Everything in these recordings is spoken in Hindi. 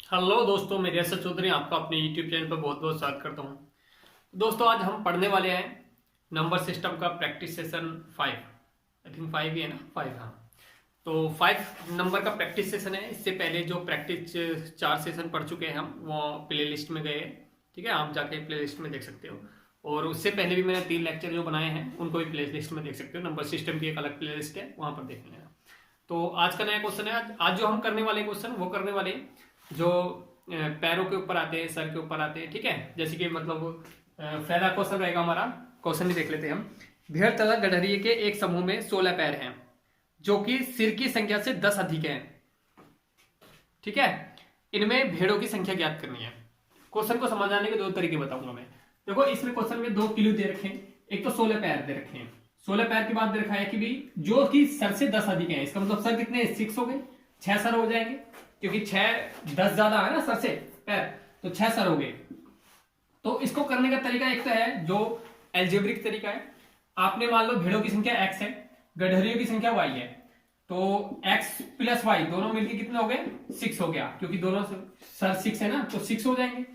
हेलो दोस्तों, मैं यश चौधरी आपका अपने यूट्यूब चैनल पर बहुत बहुत स्वागत करता हूं। दोस्तों, आज हम पढ़ने वाले हैं नंबर सिस्टम का प्रैक्टिस सेशन 5। आई थिंक 5 ही है ना, 5। हाँ, तो 5 नंबर का प्रैक्टिस सेशन है। इससे पहले जो प्रैक्टिस 4 सेशन पढ़ चुके हैं हम, वो प्ले लिस्ट में गए हैं। ठीक है, आप जाके प्ले लिस्ट में देख सकते हो। और उससे पहले भी मैंने 3 लेक्चर जो बनाए हैं उनको भी प्ले लिस्ट में देख सकते हो। नंबर सिस्टम की एक अलग प्ले लिस्ट है, वहां पर देख लेना। तो आज का नया क्वेश्चन है। आज जो हम करने वाले क्वेश्चन वो करने वाले जो पैरों के ऊपर आते हैं, सर के ऊपर आते हैं। ठीक है, जैसे कि मतलब पहला क्वेश्चन रहेगा हमारा। क्वेश्चन ही देख लेते हैं हम। भेड़ तथा गडरिये के एक समूह में 16 पैर हैं, जो कि सिर की संख्या से 10 अधिक हैं। ठीक है, इनमें भेड़ों की संख्या ज्ञात करनी है। क्वेश्चन को समझाने के 2 तरीके बताऊंगा मैं। देखो, इसमें क्वेश्चन में 2 क्लू दे रखे हैं। एक तो 16 पैर दे रखे हैं। 16 पैर के बाद दे रखा है कि भी जो कि सर से 10 अधिक है। इसका मतलब सर कितने, 6 हो गए, 6 सर हो जाएंगे, क्योंकि 6 10 ज्यादा है ना सर से पैर, तो 6 सर हो गए। तो इसको करने का तरीका एक तो है जो एल्जेब्रिक तरीका है। आपने मान लो भेड़ों की संख्या x है, गडरियों की संख्या y है, तो x प्लस y दोनों मिलके कितने हो गए, 6 हो गया, क्योंकि दोनों सर 6 है ना, तो 6 हो जाएंगे।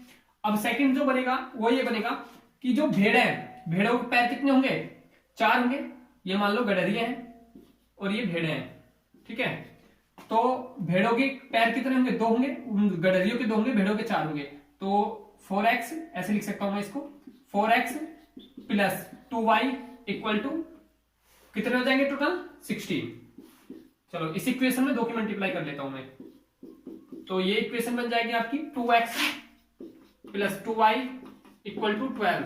अब सेकंड जो बनेगा वो ये बनेगा कि जो भेड़ है, भेड़ों के पैर कितने होंगे, 4 होंगे। ये मान लो गडरिया है और ये भेड़े हैं। ठीक है, तो भेड़ों के पैर कितने होंगे, 2 होंगे, गडरियों के 2 होंगे, भेड़ों के 4 होंगे। तो 4x ऐसे लिख सकता हूं मैं इसको, 4x plus 2y equal to कितने हो जाएंगे टोटल, 16। चलो, इस इक्वेशन में 2 की मल्टीप्लाई कर लेता हूं मैं। तो ये इक्वेशन बन जाएगी आपकी 2x plus 2y equal to 12।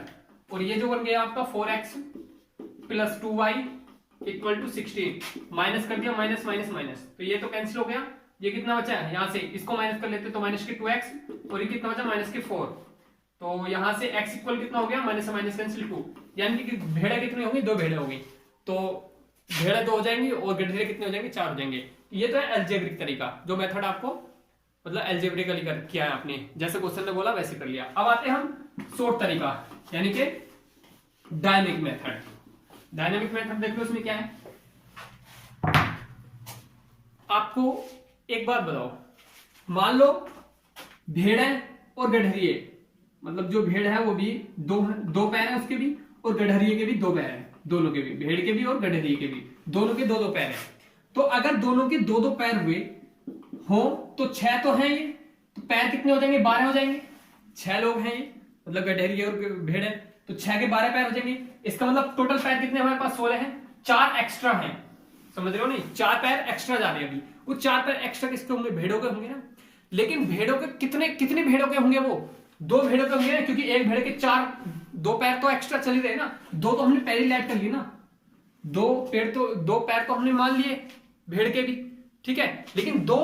और ये जो बन गया आपका 4x plus 2y equal to 16। Minus कर दिया, माइनस माइनस माइनस, तो ये तो कैंसिल हो गया। ये कितना बचा है, यहां से इसको माइनस कर लेते तो माइनस के 2x, और ये कितना बचा, माइनस के 4। तो यहां से x इक्वल कितना हो गया, माइनस से माइनस कैंसिल 2। यानी कि भेड़े कितनी होंगी, 2 भेड़े होंगी। तो भेड़े 2 हो जाएंगी और गधे कितने हो जाएंगे, 4 हो जाएंगे। ये तो है एल्जेब्रिक तरीका, जो मेथड आपको मतलब एल्जेब्रिकली किया है आपने, जैसे क्वेश्चन ने बोला वैसे कर लिया। अब आते हैं हम शॉर्ट तरीका, यानी कि डायनेमिक मेथड। डायनेमिक मेथड देख लो, उसमें क्या है। आपको एक बात बताओ, मान लो भेड़ है और गडरिये, मतलब जो भेड़ है वो भी दो पैर है उसके भी, और गडरिये के भी 2 पैर है। दोनों के भी, भेड़ के भी और गडरिये के भी, दोनों के 2 पैर है। तो अगर दोनों के 2 पैर हुए हो तो 6 तो है ये, तो पैर कितने हो जाएंगे, 12 हो जाएंगे। 6 लोग हैं ये, मतलब गडरिये और भेड़ है, तो 6 के 12 पैर हो जाएंगे। इसका मतलब टोटल पैर कितने हमारे पास, 16 है। 4 एक्स्ट्रा है, समझ रहे हो नहीं, 4 पैर एक्स्ट्रा जा रहे हैं अभी। वो 4 पैर एक्स्ट्रा किसके होंगे, भेड़ों के होंगे ना। लेकिन भेड़ों के कितने कितने भेड़ों के होंगे, वो 2 भेड़ों के होंगे ना, क्योंकि एक भेड़ के 2 पैर तो एक्स्ट्रा चल ही रहे ना। 2 तो हमने पहले ऐड कर लिए ना, 2 पैर तो हमने मान लिए भेड़ के भी। ठीक है, लेकिन 2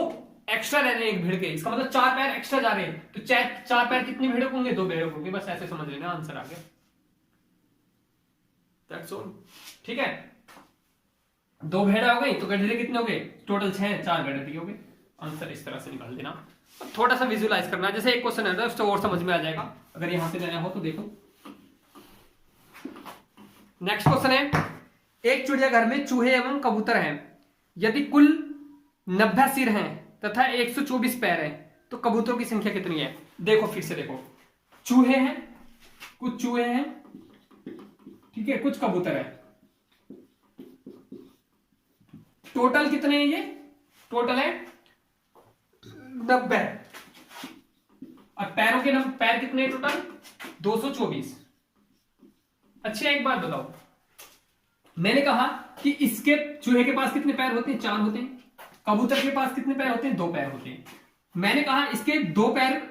एक्स्ट्रा रह रहे हैं एक भेड़ के, इसका मतलब 4 पैर एक्स्ट्रा जा रहे हैं। तो 4 पैर कितने भेड़ों के होंगे, 2 भेड़ों के होंगे। बस ऐसे समझ लेना, आंसर आ गया। That's all. ठीक है, 2 भेड़ा हो गई तो गधे कितने हो गए, टोटल 6, 4 गधे हो गए। आंसर इस तरह से निकाल देना। थोड़ा सा विजुअलाइज करना, जैसे एक क्वेश्चन है तो और समझ में आ जाएगा अगर यहां से नया हो तो। देखो, नेक्स्ट क्वेश्चन है, एक चिड़ियाघर में चूहे एवं कबूतर हैं। यदि कुल 90 सिर हैं तथा 124 पैर हैं, तो कबूतरों की संख्या कितनी है। देखो फिर से देखो, चूहे हैं, कुछ चूहे हैं, ठीक है, कुछ कबूतर है। टोटल कितने हैं ये, टोटल है 90। और पैरों के पैर कितने हैं टोटल, 224। अच्छा, एक बात बताओ, मैंने कहा कि इसके चूहे के पास कितने पैर होते हैं, 4 होते हैं। कबूतर के पास कितने पैर होते हैं, 2 पैर होते हैं। मैंने कहा इसके 2 पैर,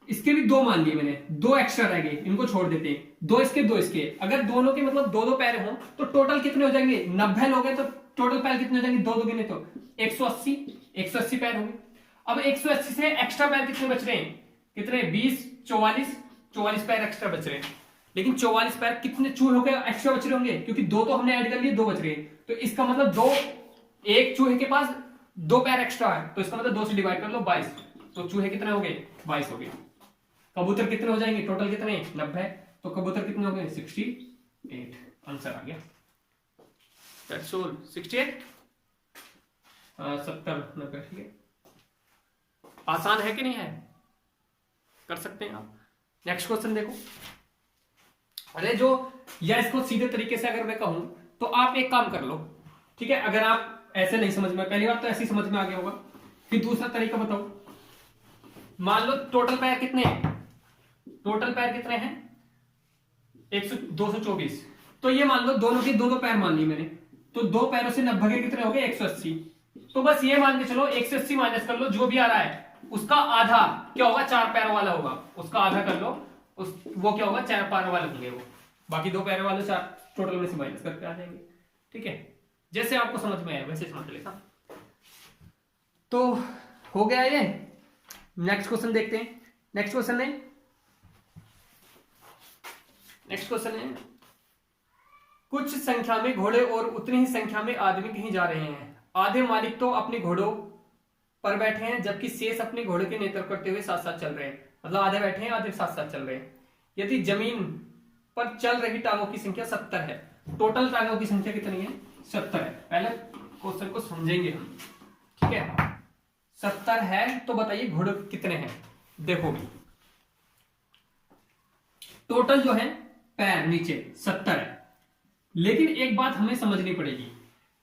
इसके भी 2 मान लिए मैंने, 2 एक्स्ट्रा रह गए, इनको छोड़ देते हैं। 2 इसके 2 इसके, अगर दोनों के मतलब 2 पैर हो तो टोटल कितने हो जाएंगे, 90 लोग हैं तो टोटल पैर कितने हो जाएंगे, 2 गिने तो 180 पैर होंगे। अब 180 से एक्स्ट्रा पैर कितने बच रहे हैं, कितने, 20, 44 पैर एक्स्ट्रा बच रहे हैं। लेकिन 44 पैर कितने चूहे के एक्स्ट्रा बच रहे होंगे, क्योंकि 2 तो हमने ऐड कर लिए, 2 बच रहे हैं। तो इसका मतलब 2, एक चूहे के पास 2 पैर एक्स्ट्रा है, तो इसका मतलब 2 से डिवाइड कर लो, 22। तो चूहे कितने हो गए, 22 हो गए। कबूतर कितने हो जाएंगे, टोटल कितने, 90, तो कबूतर कितने हो गए, 68। आंसर आ गया। That's all. 68, 70, 90। ठीक है, आसान है कि नहीं है। कर सकते हैं आप। नेक्स्ट क्वेश्चन देखो। अरे जो, या इसको सीधे तरीके से अगर मैं कहूं तो आप एक काम कर लो, ठीक है, अगर आप ऐसे नहीं समझ में, पहली बात तो ऐसी समझ में आ गया होगा, फिर दूसरा तरीका बताओ। मान लो टोटल पैर कितने हैं, टोटल पैर कितने हैं 224, तो ये मान लो दोनों के दो पैर मान ली मैंने, तो दो पैरों से 90 के कितने हो गए 180। तो बस ये मान के चलो 180 माइनस कर लो, जो भी आ रहा है उसका आधा क्या होगा, 4 पैरों वाला होगा, उसका आधा कर लो, वो क्या होगा 4 पैरों वाले होंगे वो, बाकी 2 पैरों वाले 4 टोटल में से माइनस करके आ जाएंगे। ठीक है, जैसे आपको समझ में आया वैसे समझ लेना। तो हो गया ये। नेक्स्ट क्वेश्चन देखते हैं। नेक्स्ट क्वेश्चन है कुछ संख्या में घोड़े और उतनी ही संख्या में आदमी कहीं जा रहे हैं। आधे मालिक तो अपने घोड़ों पर बैठे हैं, जबकि शेष अपने घोड़े के नेतृत्व करते हुए साथ साथ चल रहे हैं। मतलब आधे बैठे हैं, आधे साथ साथ चल रहे हैं। यदि जमीन पर चल रही टांगों की संख्या 70 है, टोटल टांगों की संख्या कितनी है 70 है। पहले क्वेश्चन को समझेंगे हम, ठीक है। 70 है तो बताइए घोड़े कितने हैं। देखो टोटल जो है पैर नीचे 70 है, लेकिन एक बात हमें समझनी पड़ेगी,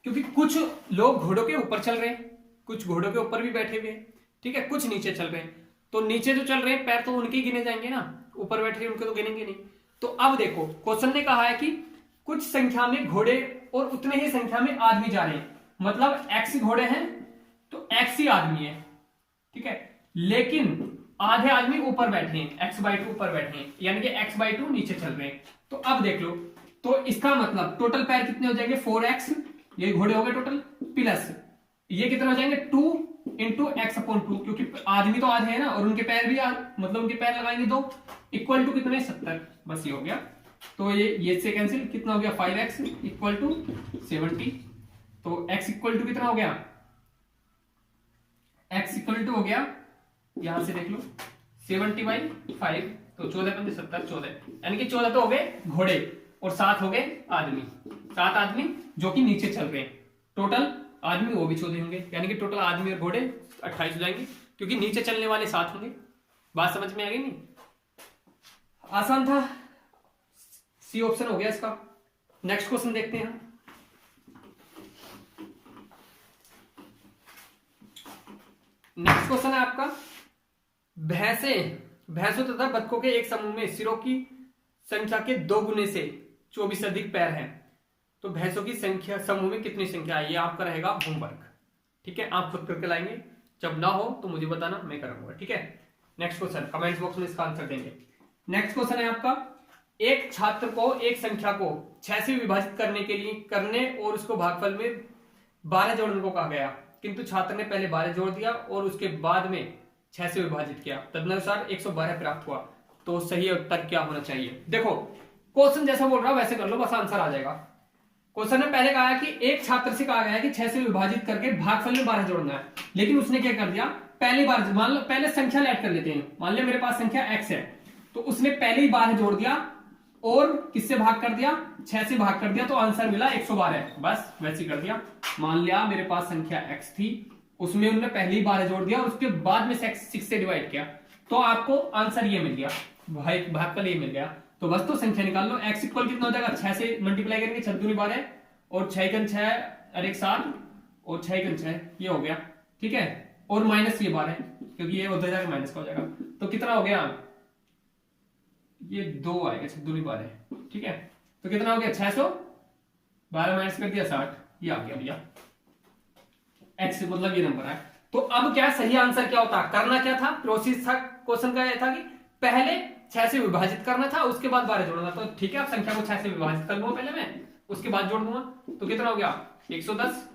क्योंकि कुछ लोग घोड़ों के ऊपर चल रहे हैं, कुछ घोड़ों के ऊपर भी बैठे हुए हैं, ठीक है, कुछ नीचे चल रहे हैं। तो नीचे जो चल रहे हैं पैर तो उनके ही गिने जाएंगे ना, ऊपर बैठे उनके तो गिनेंगे नहीं। तो अब देखो क्वेश्चन ने कहा है कि कुछ संख्या में घोड़े और उतने ही संख्या में आदमी जा रहे हैं, मतलब x घोड़े हैं तो x ही आदमी है, ठीक है, लेकिन आधे आदमी ऊपर बैठे हैं, x/2 ऊपर बैठे हैं, यानी कि x/2 नीचे चल रहे हैं। तो अब देख लो, तो इसका मतलब टोटल पैर कितने हो जाएंगे 4x, ये घोड़े हो गए टोटल, प्लस ये कितने हो जाएंगे 2 इंटू x/2, क्योंकि आदमी तो आधे है ना, और उनके पैर भी मतलब उनके पैर लगाएंगे 2, इक्वल टू कितने 70। बस ये हो गया। तो ये से कैंसिल, कितना हो गया 5x इक्वल टू 70। तो x इक्वल टू कितना हो गया, x इक्वल टू हो गया, यहां से देख लो 70/5, तो 14×5 = 14, यानी कि 14 तो हो गए घोड़े और 7 हो गए आदमी, 7 आदमी जो कि नीचे चल रहे हैं। टोटल आदमी वो भी 14 होंगे, यानी कि टोटल आदमी और घोड़े 28 हो जाएंगे, क्योंकि नीचे चलने वाले 7 होंगे। बात समझ में आ गई नहीं? आसान था, सी ऑप्शन हो गया इसका। नेक्स्ट क्वेश्चन देखते हैं। नेक्स्ट क्वेश्चन है आपका, भैंसों तथा बतखों के एक समूह में सिरों की संख्या के 2 गुने से 24 अधिक पैर हैं, तो भैंसों की संख्या समूह में कितनी संख्या है, ये आपका रहेगा होमवर्क, ठीक है, आप खुद करके लाएंगे। जब ना हो तो मुझे बताना, मैं करूंगा, ठीक है। नेक्स्ट क्वेश्चन कमेंट्स बॉक्स में इसका आंसर देंगे। नेक्स्ट क्वेश्चन है आपका, एक छात्र को एक संख्या को 6 से विभाजित करने और उसको भागफल में 12 जोड़ने को कहा गया, किंतु छात्र ने पहले 12 जोड़ दिया और उसके बाद में 6 से विभाजित किया, तदनुसार 112 प्राप्त हुआ। तो सही उत्तर क्या होना चाहिए? देखो क्वेश्चन जैसा बोल रहा हूं वैसे कर लो, बस आंसर आ जाएगा। क्वेश्चन ने पहले कहा है कि एक छात्र से कहा गया है कि 6 से विभाजित करके भागफल में 12 जोड़ना है, लेकिन उसने क्या कर दिया, पहली बार मान लो, पहले संख्या ऐड कर लेते हैं, मान लिया मेरे पास संख्या x है, तो उसने पहले ही 12 जोड़ दिया और किससे भाग कर दिया, 6 से भाग कर दिया, तो आंसर मिला 112। बस वैसे कर दिया। मान लिया मेरे पास संख्या x थी, उसमें उन्होंने पहले ही 12 जोड़ दिया और उसके बाद में 6 से डिवाइड किया, तो आपको आंसर ये मिल गया, भागफल ये मिल गया। तो बस तो संख्या निकाल लो, x इक्वल कितना हो जाएगा, 6 से मल्टीप्लाई करेंगे, 6 दूनी 12 और 6×6 और 1 7 और 6×6 ये हो गया, ठीक है, और माइनस ये 12 क्योंकि ये उधर जाकर माइनस का हो जाएगा, तो कितना हो गया, ये 2 आएगा, 6 दूनी 12, ठीक है, तो कितना हो गया 600, 12 माइनस कर दिया 60, ये आ गया भैया x, मतलब ये नंबर है। तो अब क्या सही आंसर क्या होता, करना क्या था, प्रोसेस था क्वेश्चन का, यह था कि पहले 6 से विभाजित करना था, उसके बाद 12 जोड़ना। तो ठीक है, आप संख्या को 6 से विभाजित कर लूंगा पहले मैं, उसके बाद जोड़ दूंगा, तो कितना हो गया 110,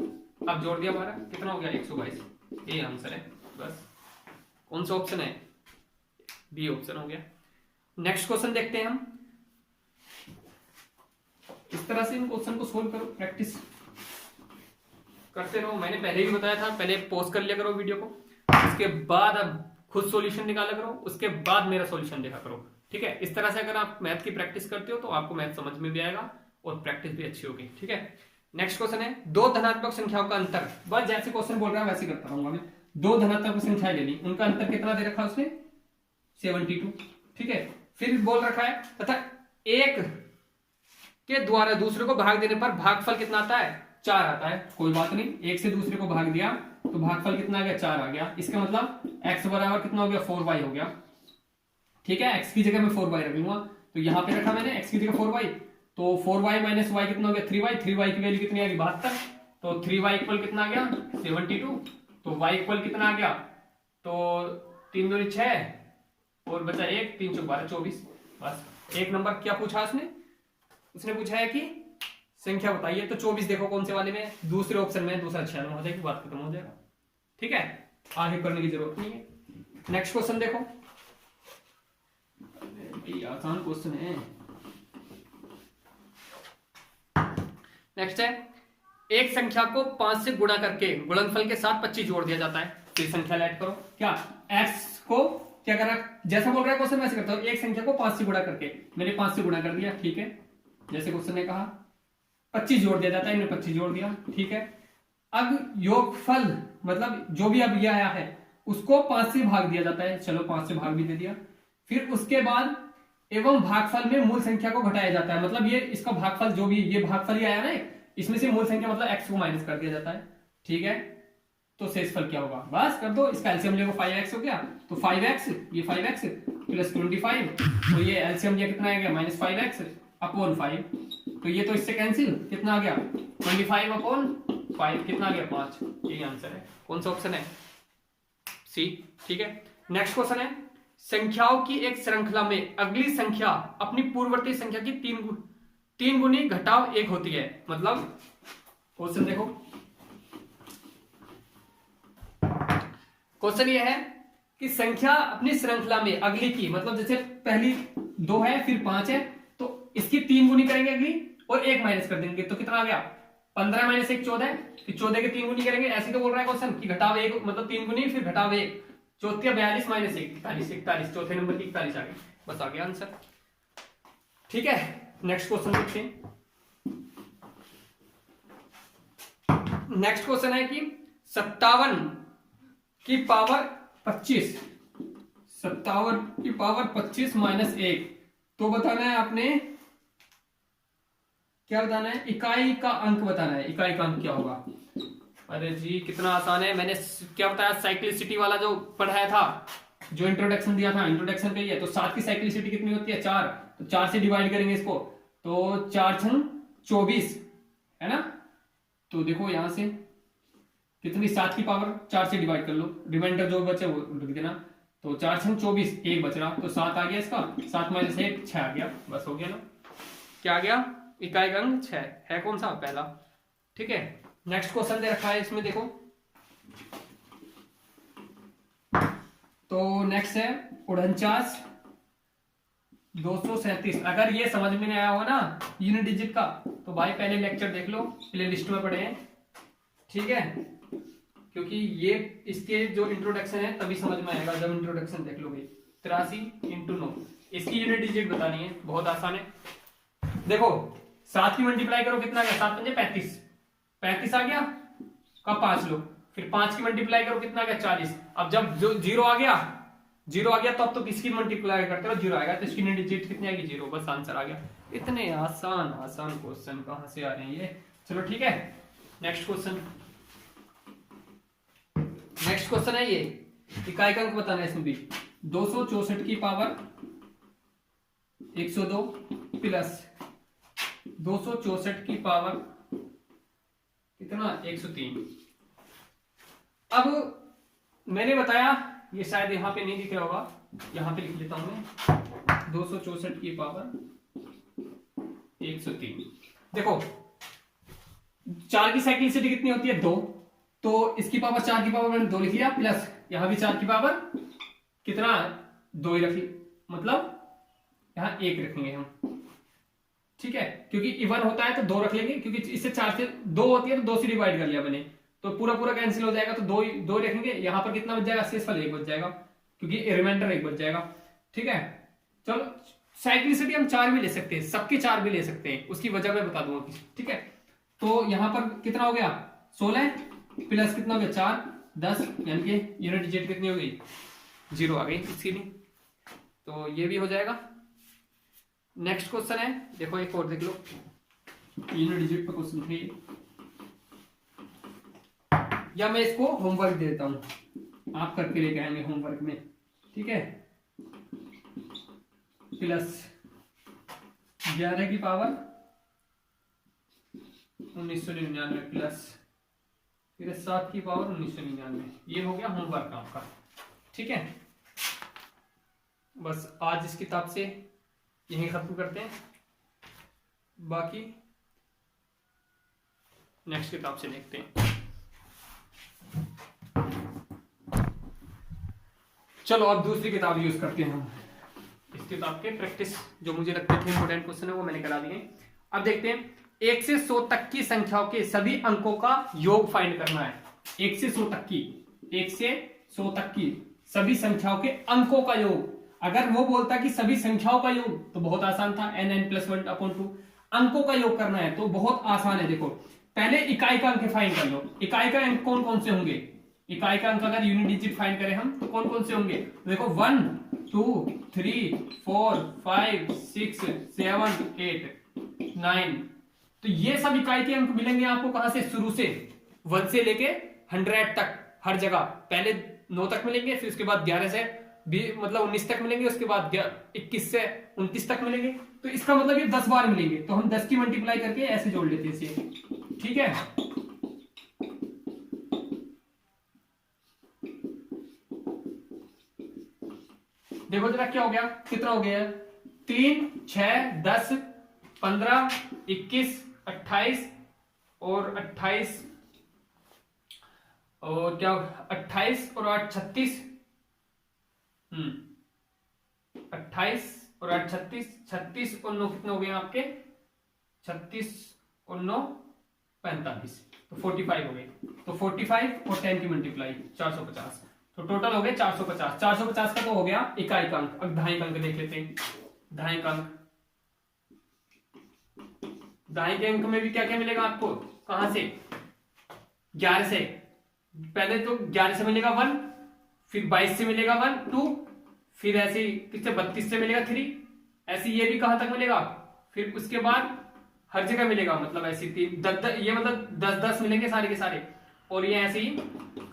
अब जोड़ दिया 12, कितना हो गया 122, ये आंसर है। बस कौन सा ऑप्शन है, बी ऑप्शन हो गया। नेक्स्ट क्वेश्चन देखते हैं हम। इस तरह से इन क्वेश्चन को सोल्व करो, प्रैक्टिस करते रहो। मैंने पहले भी बताया था, पहले पॉज कर लिया करो वीडियो को, उसके बाद अब खुद सॉल्यूशन निकाला करो, उसके बाद मेरा सॉल्यूशन देखा करो, ठीक है। इस तरह से अगर आप मैथ की प्रैक्टिस करते हो तो आपको मैथ समझ में भी आएगा और प्रैक्टिस भी अच्छी होगी, ठीक है। नेक्स्ट क्वेश्चन है, 2 धनात्मक संख्याओं का अंतर, बस जैसे क्वेश्चन बोल रहा है वैसे करता रहूंगा मैं। 2 धनात्मक संख्याएं ले ली, उनका अंतर कितना दे रखा उसने 72, ठीक है। फिर बोल रखा है तथा एक के द्वारा दूसरे को भाग देने पर भागफल कितना आता है, 4 आता है। कोई बात नहीं, एक से दूसरे को भाग दिया तो भागफल कितना आ गया, 4 आ गया। इसका मतलब x बराबर कितना हो गया, 4y हो गया, ठीक है। x की जगह मैं 4y रख लूंगा, तो यहां पे रखा मैंने x की जगह 4y, तो 4y माइनस y कितना हो गया, 3y। 3y की वैल्यू कितनी आ गई, 72, तो 3y इक्वल कितना आ गया, 72। तो y इक्वल कितना आ गया, तो 3 दूनी 6 और बचा 1, 3 चौक 12, 24। बस एक नंबर क्या पूछा उसने पूछा है कि संख्या बताइए, तो 24 देखो कौन से वाले में, दूसरे ऑप्शन में, दूसरा 96 हो जाएगी, बात खत्म हो जाएगा, ठीक है। आगे करने की जरूरत नहीं है। नेक्स्ट क्वेश्चन देखो, ये आसान क्वेश्चन है। नेक्स्ट है, एक संख्या को 5 से गुणा करके गुणनफल के साथ 25 जोड़ दिया जाता है, तो ये संख्या ऐड करो। क्या x को क्या करा, जैसा बोल रहा है क्वेश्चन वैसे करता हूं। एक संख्या को 5 से गुणा करके, मैंने 5 से गुणा कर दिया, ठीक है, जैसे क्वेश्चन ने कहा। 25 जोड़ दिया जाता है, इन्हें 25 जोड़ दिया, ठीक है। अब योगफल मतलब जो भी अब ये आया है उसको 5 से भाग दिया जाता है, चलो 5 से भाग भी दे दिया। फिर उसके बाद एवं भागफल में मूल संख्या को घटाया जाता है, मतलब ये इसका भागफल जो भी ये भागफल ही आया ना, इसमें से मूल संख्या मतलब x को माइनस कर दिया जाता है, ठीक है। तो शेषफल क्या होगा, बस कर दो, इसका एलसीएम लिया 5x हो गया, तो 5x ये 5x प्लस 25, तो ये एलसीएम लिया कितना आ गया, माइनस 5x अपॉन 5, तो ये तो इससे कैंसिल, कितना आ गया 25 अपॉन 5, कितना आ गया 5। यही आंसर है, कौन सा ऑप्शन है, सी, ठीक है। नेक्स्ट क्वेश्चन है, संख्याओं की एक श्रृंखला में अगली संख्या अपनी पूर्ववर्ती संख्या की 3 गुनी घटाव 1 होती है, मतलब क्वेश्चन देखो, क्वेश्चन ये है कि संख्या अपनी श्रृंखला में अगली की, मतलब जैसे पहली 2 है फिर 5 है, तो इसकी 3 गुनी करेंगे अगली और 1 माइनस कर देंगे, तो कितना आ गया 15 माइनस 1 14, फिर 14 के 3 गुनी करेंगे, ऐसे तो बोल रहा है क्वेश्चन कि घटाव 1 मतलब 3 गुनी फिर घटाव 1, चौथी 42 माइनस 1 41, चौथे नंबर की 41 आ गई, बस आ गया आंसर, ठीक है। नेक्स्ट क्वेश्चन देखते हैं। नेक्स्ट क्वेश्चन है कि 57 की पावर 25, 57 की पावर 25 माइनस 1, तो बताना है आपने, क्या बताना है, इकाई का अंक बताना है। इकाई का अंक क्या होगा, अरे जी कितना आसान है, मैंने क्या बताया, साइक्लिसिटी वाला जो पढ़ाया था, जो इंट्रोडक्शन दिया था, इंट्रोडक्शन का ही है। तो 7 की साइक्लिसिटी कितनी होती है, 4, तो 4 से डिवाइड करेंगे इसको, तो 4 छंग 24 है ना, तो देखो यहां से कितनी, 7 की पावर 4 से डिवाइड कर लो, रिमाइंडर जो बचे वो लिख देना, तो 4 छंग 24, 1 बच रहा, तो 7 आ गया इसका, 7 माइनस 1 6 आ गया, बस हो गया ना, क्या आ गया, इकाई का अंक 6 है, कौन सा, पहला, ठीक है। नेक्स्ट क्वेश्चन दे रखा है इसमें देखो, तो नेक्स्ट है 49 237। अगर ये समझ में नहीं आया होगा ना यूनिट डिजिट का, तो भाई पहले लेक्चर देख लो, प्ले लिस्ट में पढ़े हैं, ठीक है, क्योंकि ये इसके जो इंट्रोडक्शन है तभी समझ में आएगा जब इंट्रोडक्शन देख लोगे। 83 × 9, इसकी यूनिट डिजिट बतानी है, बहुत आसान है। देखो 7 की मल्टीप्लाई करो, कितना आ गया, 7 पंजे 35, 35 आ गया का 5 लो, फिर 5 की मल्टीप्लाई करो, कितना आ गया 40। अब जब जो 0 आ गया तब तो किसकी मल्टीप्लाई करते हो, 0 आएगा, तो इसकी यूनिट डिजिट कितनी आएगी, 0, बस आंसर आ गया। इतने आसान क्वेश्चन कहां से आ रहे हैं ये, चलो ठीक है। नेक्स्ट क्वेश्चन है ये, इकाई का अंक बताना है इसमें भी, 264 की पावर 102 प्लस 264 की पावर कितना, 103। अब मैंने बताया, ये शायद यहां पे नहीं दिख रहा होगा, यहां पे लिख लेता हूं मैं, 264 की पावर 103। देखो 4 की साइक्लिसिटी कितनी होती है, 2, तो इसकी पावर 4 की पावर मैंने 2 लिख लिया, प्लस यहां भी 4 की पावर कितना, 2 ही रखी, मतलब यहां 1 रखेंगे हम, ठीक है, क्योंकि इवन होता है तो 2 रख लेंगे, क्योंकि इससे 4 से 2 होती है तो 2 से डिवाइड कर लिया मैंने, तो पूरा कैंसिल हो जाएगा, तो 2 रखेंगे, यहां पर कितना बच जाएगा, शेषफल 1 बच जाएगा, क्योंकि रिमाइंडर 1 बच जाएगा, ठीक है। चलो साइक्लिसिटी हम 4 भी ले सकते हैं, सबके 4 भी ले सकते हैं, उसकी वजह मैं बता दूंगा, ठीक है। तो यहां पर कितना हो गया, 16 प्लस कितना हो गया 4 10, यानी कि यूनिट डिजिट कितनी हो गई, 0 आ गई इसकी भी। तो ये भी हो जाएगा। नेक्स्ट क्वेश्चन है, देखो एक और देख लो, 3 डिजिट का क्वेश्चन है, या मैं इसको होमवर्क देता हूं, आप करके लेके आएंगे होमवर्क में, ठीक है। प्लस 11 की पावर 1999 प्लस फिर 7 की पावर 1999, ये हो गया होमवर्क आपका, ठीक है। बस आज इस किताब से यही खत्म करते हैं, बाकी नेक्स्ट किताब से देखते हैं। चलो अब दूसरी किताब यूज करते हैं हम। इस किताब के प्रैक्टिस जो मुझे लगते थे इंपोर्टेंट क्वेश्चन है वो मैंने करा दिए। अब देखते हैं 1 से 100 तक की संख्याओं के सभी अंकों का योग फाइंड करना है। 1 से 100 तक की, 1 से 100 तक की सभी संख्याओं के अंकों का योग। अगर वो बोलता कि सभी संख्याओं का योग तो बहुत आसान था, n+1/2। अंकों का योग करना है तो बहुत आसान है। देखो पहले इकाई का अंक फाइंड कर लो। इकाई का अंक कौन कौन से होंगे? इकाई का अंक अगर यूनिट डिजिट फाइंड करें हम तो कौन कौन से होंगे? देखो 1 2 3 4 5 6 7 8 9। तो ये सब इकाई के अंक मिलेंगे आपको कहां से? शुरू से 1 से लेके 100 तक हर जगह। पहले 9 तक मिलेंगे, फिर उसके बाद 11 से मतलब 19 तक मिलेंगे, उसके बाद 21 से 29 तक मिलेंगे। तो इसका मतलब ये 10 बार मिलेंगे। तो हम 10 की मल्टीप्लाई करके ऐसे जोड़ लेते हैं इसे, ठीक है। देखो जरा क्या हो गया, कितना हो गया? 3 6 10 15 21 28 और 28 और क्या 28 और 8 36। 28 और 8 36, 36 और 9 कितने हो गए आपके? 36 और 9 45, तो 45 हो गए। तो 45 और 10 की मल्टीप्लाई 450, तो टोटल हो गए 450। 450 का तो हो गया इकाई का अंक। अब दहाई का अंक देख लेते हैं। दहाई का अंक, दहाई के अंक में भी क्या क्या मिलेगा आपको? कहां से? 11 से। पहले तो 11 से मिलेगा 1, फिर 22 से मिलेगा 1 2, फिर ऐसे किससे 32 से मिलेगा 3, ऐसे ये भी कहां तक मिलेगा? फिर उसके बाद हर जगह मिलेगा, मतलब ऐसे 3 10 ये मतलब 10 मिलेंगे सारे के सारे। और ये ऐसे ही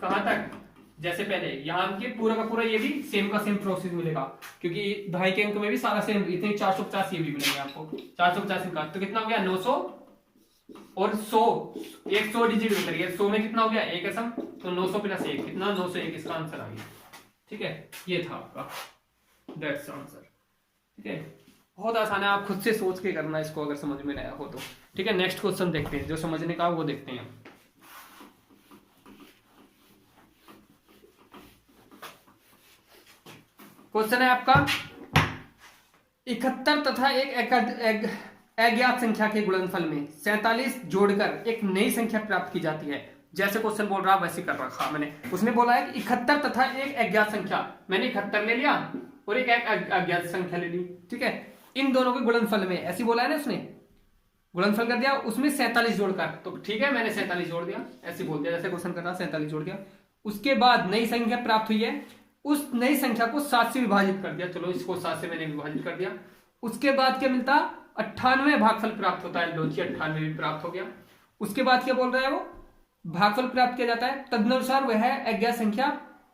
कहां तक? जैसे पहले यहाँ के पूरा का पूरा ये भी सेम का सेम प्रोसेस मिलेगा, क्योंकि दहाई के अंक में भी सारा सेम। इतने 450 ये भी मिलेंगे आपको। 450 का तो कितना हो गया? 900 और 100, 100 डिजिट उतर गया। 100 में कितना हो गया? 1 असम, तो 900 + 1 कितना? 901, इसका आंसर आ गया, ठीक है। ये था आपका दैट्स आंसर, ठीक है। बहुत आसान है, आप खुद से सोच के करना इसको अगर समझ में आया हो तो, ठीक है। नेक्स्ट क्वेश्चन देखते हैं, जो समझने का वो देखते हैं। क्वेश्चन है आपका 71 तथा एक अज्ञात संख्या के गुणनफल में 47 जोड़कर एक नई संख्या प्राप्त की जाती है। जैसे क्वेश्चन बोल रहा वैसे कर रखा मैंने। उसने बोला है कि 71 तथा एक अज्ञात संख्या, मैंने 71 ले लिया और एक अज्ञात संख्या ले ली, ठीक है। इन दोनों के गुणनफल में ऐसी बोला है ना उसने, गुणनफल कर दिया उसमें 47 जोड़कर, तो ठीक है मैंने 47 जोड़ दिया, ऐसे बोल दिया जैसे क्वेश्चन कर रहा, 47 जोड़ दिया। उसके बाद नई संख्या प्राप्त हुई है, उस नई संख्या को 7 से विभाजित कर दिया। चलो इसको 7 से मैंने विभाजित कर दिया। उसके बाद क्या मिलता? 98 भागफल प्राप्त होता है। लो जी 98 भी प्राप्त हो गया। उसके बाद क्या बोल रहा है वो? भागफल प्राप्त किया जाता है, तदनुसार वह अज्ञात संख्या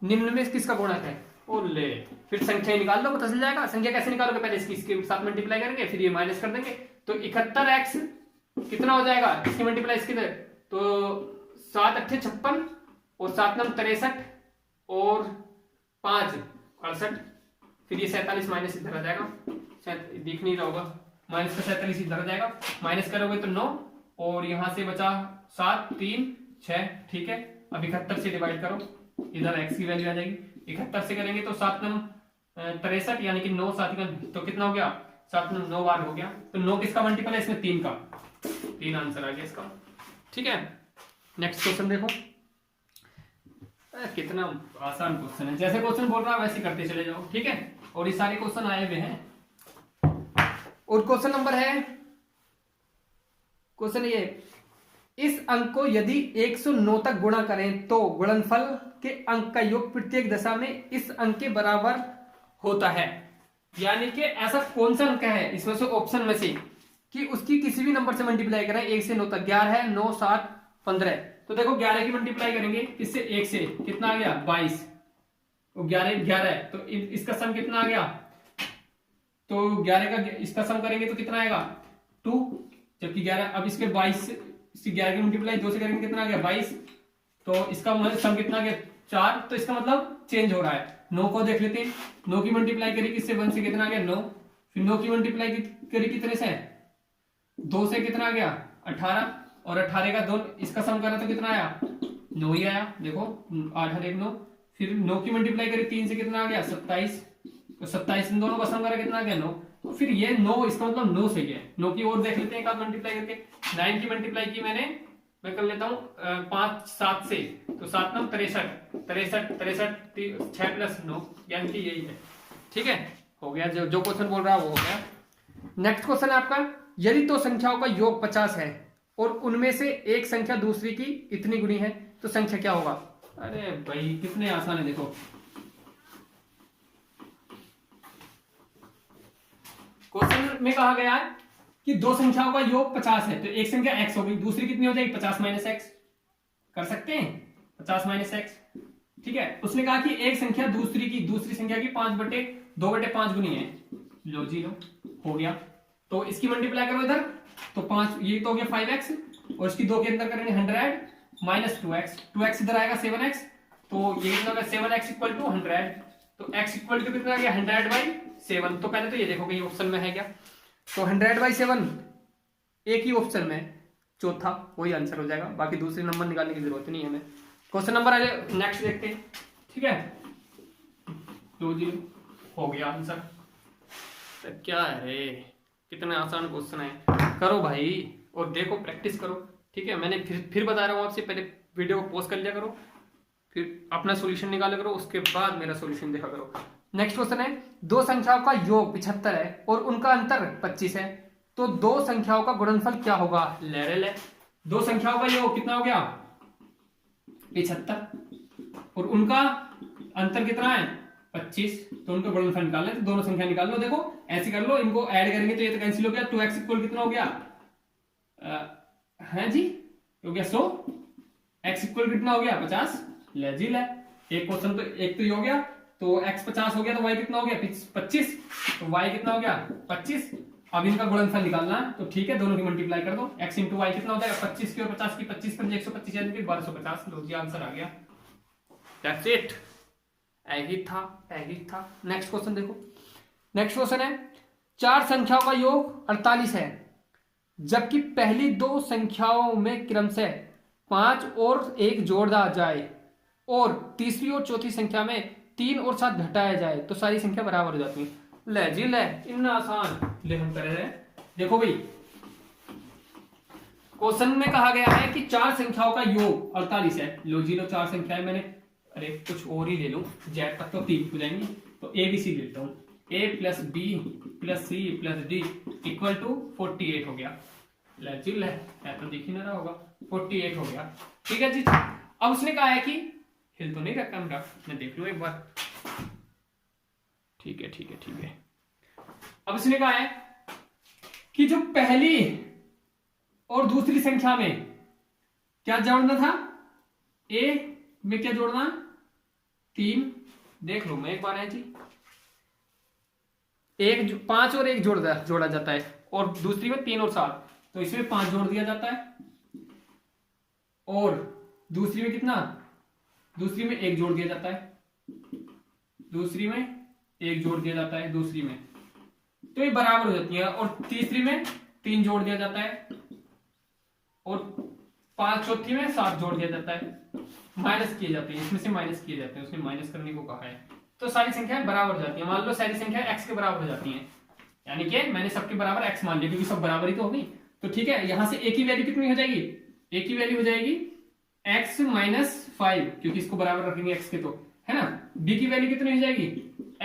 निम्न में किसका गुणक है? ओले, फिर संख्या निकाल दो, पता चल जाएगा। संख्या कैसे निकालोगे? पहले इसके साथ मल्टीप्लाई करेंगे, फिर ये माइनस कर देंगे, तो 71x कितना हो जाएगा? इसकी मल्टीप्लाई इसकी, तो 7 × 8 = 56 और 7 × 9 = 63 और 5 = 68। फिर ये 47 माइनस इधर आ जाएगा, शायद दिख नहीं रहा होगा, माइनस का 47 इधर आ जाएगा। माइनस करोगे तो 9 और यहां से बचा 7 3 6, ठीक है। अब 71 से डिवाइड करो, इधर x की वैल्यू आ जाएगी। 71 से करेंगे तो 7 × 9 = 63, यानी कि 9 7 का, तो कितना हो गया? 7 × 9 बार हो गया। तो 9 किसका मल्टीपल है इसमें? 3 का, 3 आंसर आ गया इसका, ठीक है। नेक्स्ट क्वेश्चन देखो, कितना आसान क्वेश्चन है। जैसे क्वेश्चन बोल रहा है वैसे करते चले जाओ, ठीक है। और ये सारे क्वेश्चन आए हुए हैं। और क्वेश्चन नंबर है, क्वेश्चन ये, इस अंक को यदि 109 तक गुणा करें तो गुणनफल के अंक का योग प्रत्येक दशा में इस अंक के बराबर होता है। यानी कि ऐसा कौन सा अंक है इसमें से ऑप्शन में से कि उसकी किसी भी नंबर से मल्टीप्लाई करें 1 से 9 तक। 11 है, 9, 7, 15। तो देखो 11 की मल्टीप्लाई करेंगे किससे, 1 से, कितना आ गया 22। तो 11 11 है तो इसका सम कितना आ गया, तो 11 का इसका सम करेंगे तो कितना आएगा 2। जबकि 11, अब इसके 22 से 11 की मल्टीप्लाई 2 से करेंगे कितना आ गया 22। तो इसका सम कितना आ गया 4। तो इसका मतलब चेंज हो रहा है। 9 को देख लेते हैं, 9 की मल्टीप्लाई करी किससे, 1 से, कितना आ गया 9। फिर 9 की मल्टीप्लाई करी कितने से, 2 से, कितना आ गया 18। और 18 का 2 इसका सम करा तो कितना आया 9 ही आया। देखो 8 और 1 9। फिर 9 की मल्टीप्लाई करी 3 से, कितना आ गया 27। तो 27 इन दोनों का सम करा कितना आ गया 9। तो फिर ये 9, इसका मतलब 9 सही है। 9 की और देख लेते हैं एक आध मल्टीप्लाई करके। 9 की मल्टीप्लाई की मैं कर लेता हूँ 5 7 से, तो 7 9 63 63 6 प्लस 9, यानी कि यही है। ठीक है, हो गया। जो क्वेश्चन बोल रहा है वो हो गया। नेक्स्ट क्वेश्चन है आपका, यदि दो संख्याओं का योग 50 है और उनमें से एक संख्या दूसरी की इतनी गुणी है तो संख्या क्या होगा। अरे भाई कितने आसान है, देखो क्वेश्चन में कहा गया है कि दो संख्याओं का योग 50 है, तो एक संख्या x हो गई, दूसरी कितनी हो जाएगी 50 माइनस एक्स। कर सकते हैं 50 माइनस एक्स। ठीक है, उसने कहा कि एक संख्या दूसरी संख्या की 5/2/5 गुनी है। लो जी लो, हो गया। तो इसकी मल्टीप्लाई करो इधर, तो 5, ये तो हो गया 5x, और इसकी 2 के अंदर करेंगे 100 माइनस 2x इधर आएगा 7x। तो ये कितना होगा 7x इक्वल टू 100। तो x इक्वल टू कितना आ गया 100/7। तो पहले तो ये देखो कि ये ऑप्शन में है क्या, तो 100/7 एक ही ऑप्शन में, चौथा वही आंसर हो जाएगा। बाकी दूसरे नंबर निकालने की जरूरत नहीं है हमें। क्वेश्चन नंबर नेक्स्ट देखते हैं। ठीक है, तो जी हो गया आंसर। तो क्या है रे, कितना आसान क्वेश्चन है। करो भाई और देखो, प्रैक्टिस करो। ठीक है, मैंने फिर बता रहा हूँ आपसे, पहले वीडियो को पॉज कर लिया करो, फिर अपना सॉल्यूशन निकाला करो, उसके बाद मेरा सॉल्यूशन देखा करो। नेक्स्ट क्वेश्चन है, दो संख्याओं का योग 75 है और उनका अंतर 25 है, तो दो संख्याओं का गुणनफल क्या होगा। ले दो संख्याओं का योग कितना हो गया 75 और उनका अंतर कितना है 25, तो उनका गुणनफल निकाल ले। तो दोनों संख्या निकाल लो। देखो ऐसे कर लो, इनको ऐड करेंगे तो ये तो कैंसिल हो गया। 2x इक्वल कितना हो गया है जी, हो गया 100। x इक्वल कितना हो गया 50। ले जी ले, एक क्वेश्चन तो एक तो ये हो गया, तो x 50 हो गया, तो y कितना हो गया 25, तो y कितना हो गया 25। अब इनका गुणनफल निकालना, तो ठीक है दोनों की मल्टीप्लाई कर दो। x इंटू वाई कितना हो जाएगा 25 की और 50 की, 25 पर 125 यानी कि 1250। लो जी आंसर आ गया। दैट्स इट, ऐही था। नेक्स्ट क्वेश्चन देखो। नेक्स्ट क्वेश्चन है, चार संख्याओं का योग 48 है, जबकि पहली दो संख्याओं में क्रमशः 5 और 1 जोड़ा जाए और तीसरी और चौथी संख्या में 3 और 7 घटाया जाए तो सारी संख्या बराबर हो जाती है। ले जी ले, इतना आसान ले हम कर रहे हैं। देखो भाई क्वेश्चन में कहा गया है कि चार संख्याओं का योग 48 है। लो जी लो, चार संख्याएं मैंने, अरे कुछ और ही ले लूं, जेड तक तो 3 हो जाएंगी, तो ए बी सी लेता हूं। a plus b plus c plus d equal to 48 हो गया। ले जी ले, तो दिख ही ना रहा होगा, 48 हो गया। ठीक है जी, अब उसने कहा है कि हिल तो नहीं रखा कैमरा, मैं देख लूं एक बार। ठीक है। अब इसने कहा है कि जो पहली और दूसरी संख्या में क्या जोड़ना था, ए में क्या जोड़ना 3, देख लो मैं एक बार है जी। 5 और 1 जोड़ा जाता है और दूसरी में 3 और 7, तो इसमें 5 जोड़ दिया जाता है और दूसरी में कितना, दूसरी में 1 जोड़ दिया जाता है, दूसरी में 1 जोड़ दिया जाता है दूसरी में, तो ये बराबर हो जाती है। और तीसरी में 3 जोड़ दिया जाता है और 5 चौथी में 7 जोड़ दिया जाता है, माइनस किए जाते हैं, इसमें से माइनस किए जाते हैं, उसने माइनस करने को कहा है। तो सारी संख्याएं बराबर हो जाती है। मान लो सारी संख्याएं x के बराबर हो जाती हैं, यानी कि मैंने सबके बराबर x मान लिया क्योंकि सब बराबर ही तो होगी। तो ठीक है, यहां से a की वैल्यू कितनी हो जाएगी, a की वैल्यू हो जाएगी x माइनस 5, क्योंकि इसको बराबर रखेंगे x के, तो है ना। b की वैल्यू कितनी हो जाएगी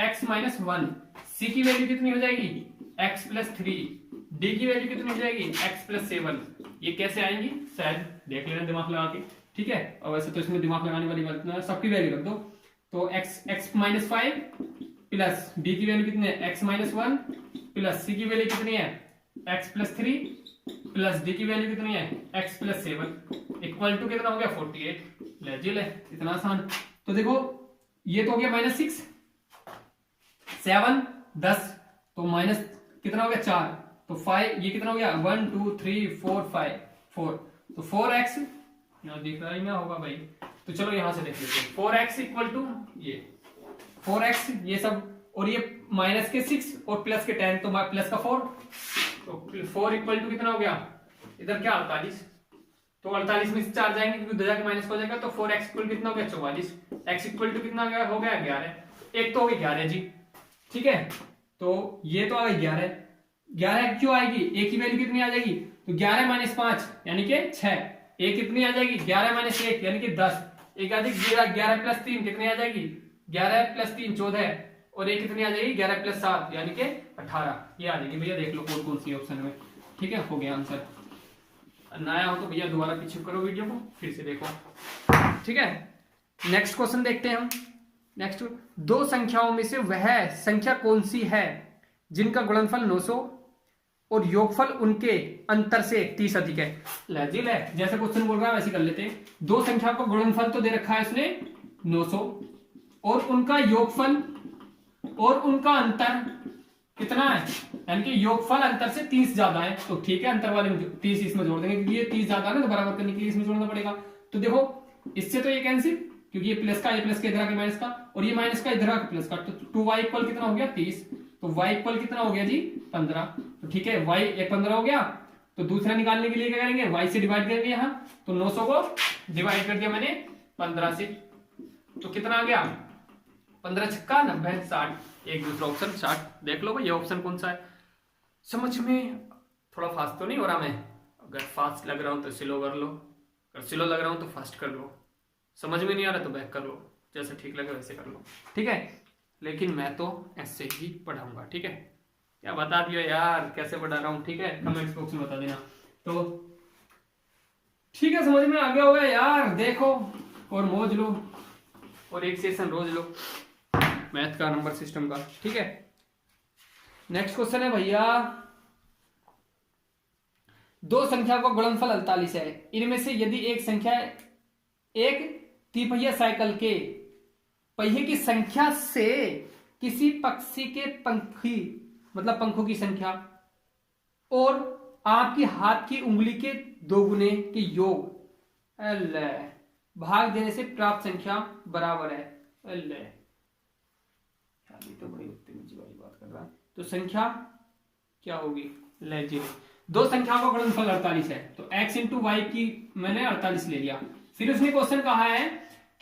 x माइनस 1, c की वैल्यू कितनी हो जाएगी x प्लस 3, d की वैल्यू कितनी हो जाएगी x प्लस 7। ये कैसे आएंगी शायद देख लेना दिमाग लगा के। ठीक है, और वैसे तो इसमें दिमाग लगाने वाली बात नहीं है, सबकी वैल्यू रख दो। तो x माइनस 5 प्लस डी की वैल्यू कितनी है x माइनस 1 प्लस सी की वैल्यू कितनी है x प्लस 3 प्लस डी की वैल्यू कितनी है x प्लस 7 इक्वल टू कितना हो गया 48। ले जी ले, इतना आसान। तो देखो ये तो हो गया -6 7 10 तो माइनस कितना हो गया 4 तो 5 ये कितना हो गया 1 2 3 4 5 4 तो 4x यहाँ दिख रहा ही ना होगा भाई, तो चलो यहां से देख लेते हैं 4x इक्वल टू ये 4x ये सब और ये माइनस के 6 और प्लस के 10 तो प्लस का 4 तो 4 इक्वल टू कितना हो गया इधर क्या 48 तो 48 में से 4 जाएंगे क्योंकि 2 जाके माइनस हो जाएगा तो 4x इक्वल कितना हो गया 44 x इक्वल टू कितना हो गया 11 एक तो हो गई 11 जी, ठीक है। तो ये तो आ गई 11 क्यों आएगी a की वैल्यू कितनी आ जाएगी तो 11 माइनस 5 यानी कि 6 a कितनी आ जाएगी 11 माइनस 1 यानी कि 10 एक आ जाएगी 11 प्लस 3 कितनी आ जाएगी 11 प्लस 3 14 और a कितनी आ जाएगी 11 प्लस 7 यानी कि 18 ये आ जाएगी भैया। देख लो कौन कौन सी ऑप्शन में, ठीक है हो गया आंसर। नया हो तो भैया दोबारा पीछे करो वीडियो को फिर से देखो, ठीक है। नेक्स्ट क्वेश्चन देखते हैं हम। नेक्स्ट दो संख्याओं में से वह संख्या कौन सी है जिनका गुणनफल 900 और योगफल उनके अंतर से 30 अधिक है। ले जी ले, जैसे क्वेश्चन बोल रहा है वैसे कर लेते हैं। दो संख्या का गुणनफल तो दे रखा है इसने 900 और उनका योगफल और उनका अंतर कितना है यानी कि योगफल अंतर से 30 ज्यादा है तो ठीक है अंतर वाले में 30 इसमें जोड़ देंगे क्योंकि ये 30 ज्यादा है ना तो बराबर करने के लिए इसमें जोड़ना पड़ेगा। तो देखो इससे तो ये कैंसिल क्योंकि ये प्लस का इधर आके माइनस का और ये माइनस का इधर आके प्लस का तो 2y इक्वल कितना हो गया 30 तो y इक्वल कितना हो गया जी 15 तो ठीक है y एक 15 हो गया तो दूसरा निकालने के लिए क्या करेंगे y से डिवाइड करेंगे यहाँ तो 900 को डिवाइड कर दिया मैंने 15 से तो कितना आ गया 15 छक्का 90 60 एक दूसरा ऑप्शन 60 देख लो भाई ये ऑप्शन कौन सा है। समझ में थोड़ा फास्ट तो नहीं हो रहा मैं, अगर फास्ट लग रहा हूं तो स्लो कर लो, अगर स्लो लग रहा हूं तो फास्ट कर लो, समझ में नहीं आ रहा तो बैक कर लो, जैसे ठीक लगे वैसे कर लो, ठीक है। लेकिन मैं तो ऐसे ही पढ़ाऊंगा, ठीक है। क्या बता दियो यार कैसे पढ़ा रहा हूं, ठीक है कमेंट्स बॉक्स में बता देना। तो ठीक है समझ में आ गया होगा यार, देखो और मौज लो और एक सेशन रोज लो मैथ का नंबर सिस्टम का, ठीक है। नेक्स्ट क्वेश्चन है भैया दो संख्या का गुणनफल 48 है, इनमें से यदि एक संख्या एक तिपहिया साइकिल के पहिए की संख्या से किसी पक्षी के पंखों की संख्या और आपकी हाथ की उंगली के दोगुने के योग भाग देने से प्राप्त संख्या बराबर है। तो बड़ी उत्तेजक वाली बात कर रहा है तो संख्या क्या होगी ले जी। दो संख्याओं का गुणनफल 48 है तो x इंटू वाई की मैंने 48 ले लिया। फिर उसने क्वेश्चन कहा है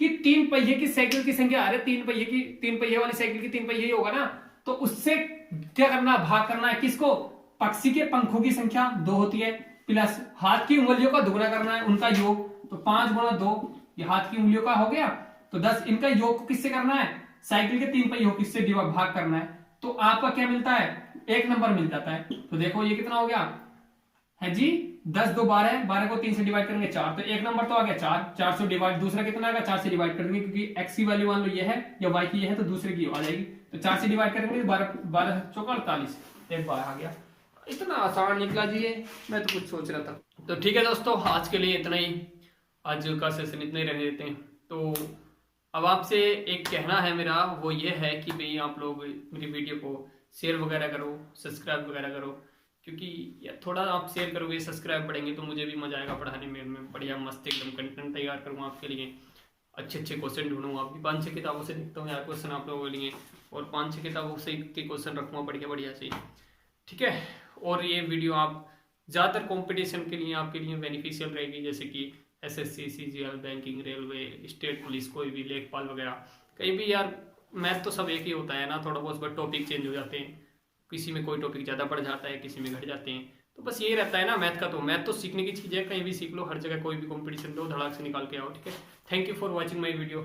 कि 3 पहिए की साइकिल की संख्या, अरे 3 पहिए वाली साइकिल की 3 पहिए ही होगा ना तो उससे क्या करना भाग करना है किसको पक्षी के पंखों की संख्या 2 होती है प्लस हाथ की उंगलियों का दुगना करना है उनका योग तो 5 गुणा 2 ये हाथ की उंगलियों का हो गया तो 10 इनका योग को किससे करना है साइकिल के 3 पहियों किससे भाग करना है तो आपका क्या मिलता है 1 नंबर मिल जाता है। तो देखो ये कितना हो गया है जी 10 2 12 को 3 से डिवाइड करेंगे 4 तो 1 नंबर तो आ गया 4 से डिवाइड दूसरा कितना आएगा 4 से डिवाइड कर देंगे क्योंकि x की वैल्यू मान लो ये है या y की ये है तो दूसरे की आ जाएगी तो 4 से डिवाइड करेंगे 12 चौका 48 एक बार आ गया। इतना आसान निकला जी ये, मैं तो कुछ सोच रहा था। तो ठीक है दोस्तों आज के लिए इतना ही, आज का सेशन इतना ही रहने देते हैं। तो अब आपसे एक कहना है मेरा वो ये है कि भाई आप लोग मेरी वीडियो को शेयर वगैरह करो सब्सक्राइब वगैरह करो क्योंकि यार थोड़ा आप शेयर करोगे सब्सक्राइब बढ़ेंगे तो मुझे भी मजा आएगा पढ़ाने में। मैं बढ़िया मस्त एकदम कंटेंट तैयार करूँगा आपके लिए, अच्छे क्वेश्चन ढूंढूंगा। अभी 5-6 किताबों से देखता हूँ यार क्वेश्चन आप लोगों के लिए और 5-6 किताबों से के क्वेश्चन रखूँगा बढ़िया से, ठीक है। और ये वीडियो आप ज़्यादातर कॉम्पिटिशन के लिए आपके लिए बेनिफिशियल रहेगी जैसे कि SSC CGL banking railway state police कोई भी लेखपाल वगैरह कहीं भी यार मैथ तो सब एक ही होता है ना, थोड़ा बहुत बस टॉपिक चेंज हो जाते हैं, किसी में कोई टॉपिक ज़्यादा बढ़ जाता है किसी में घट जाते हैं तो बस यही रहता है ना मैथ का। तो मैथ तो सीखने की चीज़ है, कहीं भी सीख लो हर जगह कोई भी कॉम्पिटिशन दो धड़ाक से निकाल के आओ, ठीक है। Thank you for watching my video.